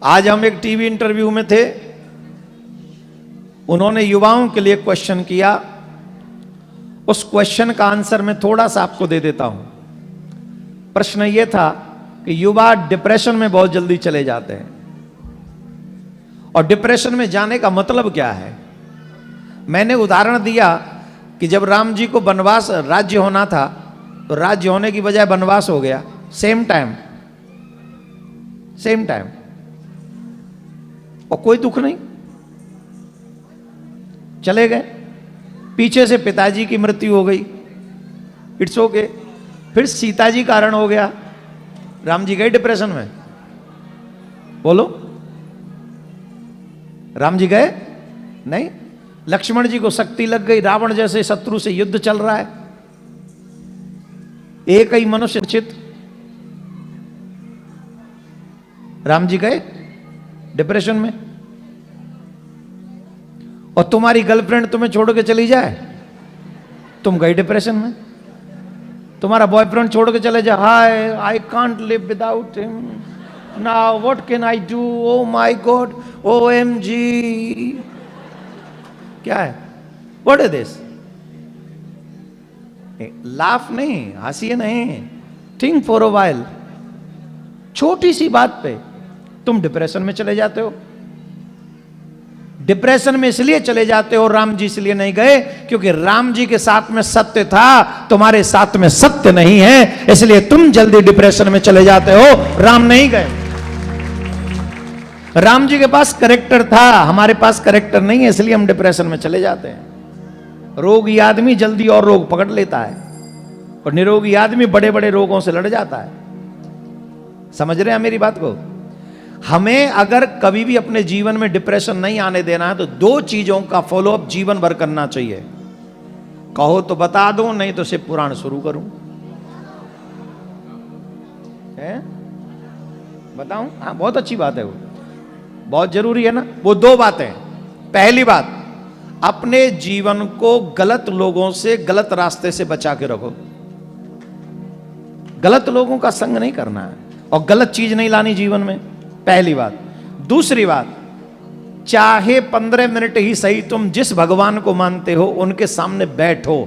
आज हम एक टीवी इंटरव्यू में थे, उन्होंने युवाओं के लिए क्वेश्चन किया। उस क्वेश्चन का आंसर मैं थोड़ा सा आपको दे देता हूं। प्रश्न यह था कि युवा डिप्रेशन में बहुत जल्दी चले जाते हैं, और डिप्रेशन में जाने का मतलब क्या है। मैंने उदाहरण दिया कि जब राम जी को वनवास राज्य होना था, तो राज्य होने की बजाय वनवास हो गया। सेम टाइम और कोई दुख नहीं, चले गए। पीछे से पिताजी की मृत्यु हो गई, इट्स ओके। फिर सीता जी कारण हो गया, राम जी गए डिप्रेशन में? बोलो, राम जी गए? नहीं। लक्ष्मण जी को शक्ति लग गई, रावण जैसे शत्रु से युद्ध चल रहा है, एक ही मनुष्य चित, राम जी गए डिप्रेशन में? और तुम्हारी गर्लफ्रेंड तुम्हें छोड़ के चली जाए, तुम गए डिप्रेशन में। तुम्हारा बॉयफ्रेंड छोड़ के चले जाए, हाय I can't live without him, now what can I do, oh my god, OMG। क्या है? What is this? लाफ नहीं, हंसिए नहीं, थिंक फॉर अ व्हाइल। छोटी सी बात पे तुम डिप्रेशन में चले जाते हो। डिप्रेशन में इसलिए चले जाते हो, राम जी इसलिए नहीं गए क्योंकि राम जी के साथ में सत्य था, तुम्हारे साथ में सत्य नहीं है, इसलिए तुम जल्दी डिप्रेशन में चले जाते हो, राम नहीं गए। राम जी के पास करेक्टर था, हमारे पास करेक्टर नहीं है, इसलिए हम डिप्रेशन में चले जाते हैं। रोगी आदमी जल्दी और रोग पकड़ लेता है, और निरोगी आदमी बड़े बड़े रोगों से लड़ जाता है। समझ रहे हैं मेरी बात को? हमें अगर कभी भी अपने जीवन में डिप्रेशन नहीं आने देना है, तो दो चीजों का फॉलोअप जीवन भर करना चाहिए। कहो तो बता दो, नहीं तो सिर्फ पुराण शुरू करूं। बताऊं? हाँ, बहुत अच्छी बात है, वो बहुत जरूरी है ना। वो दो बातें। पहली बात, अपने जीवन को गलत लोगों से, गलत रास्ते से बचा के रखो। गलत लोगों का संग नहीं करना है, और गलत चीज नहीं लानी जीवन में, पहली बात। दूसरी बात, चाहे 15 मिनट ही सही, तुम जिस भगवान को मानते हो उनके सामने बैठो,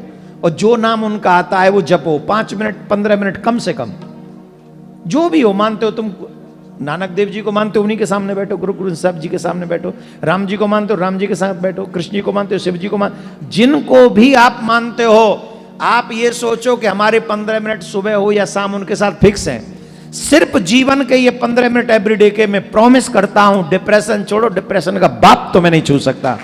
और जो नाम उनका आता है वो जपो। 5 मिनट 15 मिनट कम से कम, जो भी हो मानते हो तुम। नानक देव जी को मानते हो, उन्हीं के सामने बैठो। गुरु गोविंद साहब जी के सामने बैठो। राम जी को मानते हो, राम जी के साथ बैठो। कृष्ण जी को मानते हो, शिव जी को जिनको भी आप मानते हो, आप ये सोचो कि हमारे 15 मिनट सुबह हो या शाम उनके साथ फिक्स हैं। सिर्फ जीवन के ये 15 मिनट एवरीडे के, मैं प्रॉमिस करता हूं, डिप्रेशन छोड़ो, डिप्रेशन का बाप तो मैं नहीं छू सकता।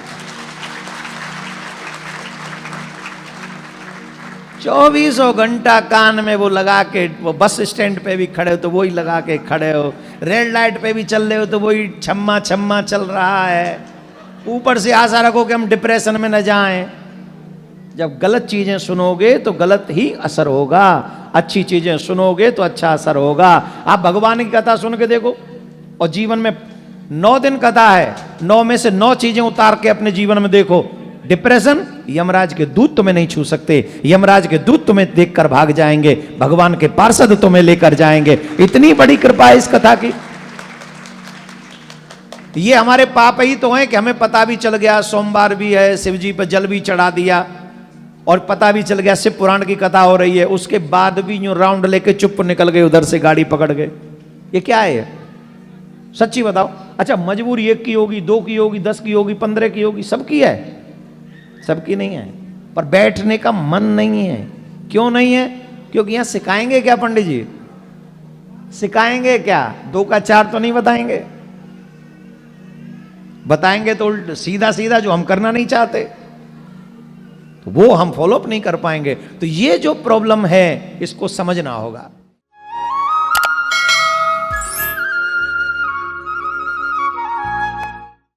24 घंटा कान में वो लगा के, वो बस स्टैंड पे भी खड़े हो तो वही लगा के खड़े हो, रेड लाइट पे भी चल रहे हो तो वही छम्मा छम्मा चल रहा है। ऊपर से आशा रखो कि हम डिप्रेशन में न जाएं। जब गलत चीजें सुनोगे तो गलत ही असर होगा, अच्छी चीजें सुनोगे तो अच्छा असर होगा। आप भगवान की कथा सुन के देखो, और जीवन में 9 दिन कथा है, 9 में से 9 चीजें उतार के अपने जीवन में देखो। डिप्रेशन, यमराज के दूत तुम्हें नहीं छू सकते, यमराज के दूत तुम्हें देखकर भाग जाएंगे, भगवान के पार्षद तुम्हें लेकर जाएंगे। इतनी बड़ी कृपा है इस कथा की। ये हमारे पाप ही तो हैं कि हमें पता भी चल गया, सोमवार भी है, शिव जी पर जल भी चढ़ा दिया, और पता भी चल गया शिव पुराण की कथा हो रही है, उसके बाद भी यूं राउंड लेके चुप निकल गए, उधर से गाड़ी पकड़ गए। ये क्या है? सच्ची बताओ। अच्छा, मजबूरी 1 की होगी, 2 की होगी, 10 की होगी, 15 की होगी, सबकी है? सबकी नहीं है, पर बैठने का मन नहीं है। क्यों नहीं है? क्योंकि यहां सिखाएंगे क्या पंडित जी? सिखाएंगे क्या? 2 का 4 तो नहीं बताएंगे। बताएंगे तो उल्टा सीधा सीधा जो हम करना नहीं चाहते, तो वो हम फॉलोअप नहीं कर पाएंगे। तो ये जो प्रॉब्लम है, इसको समझना होगा।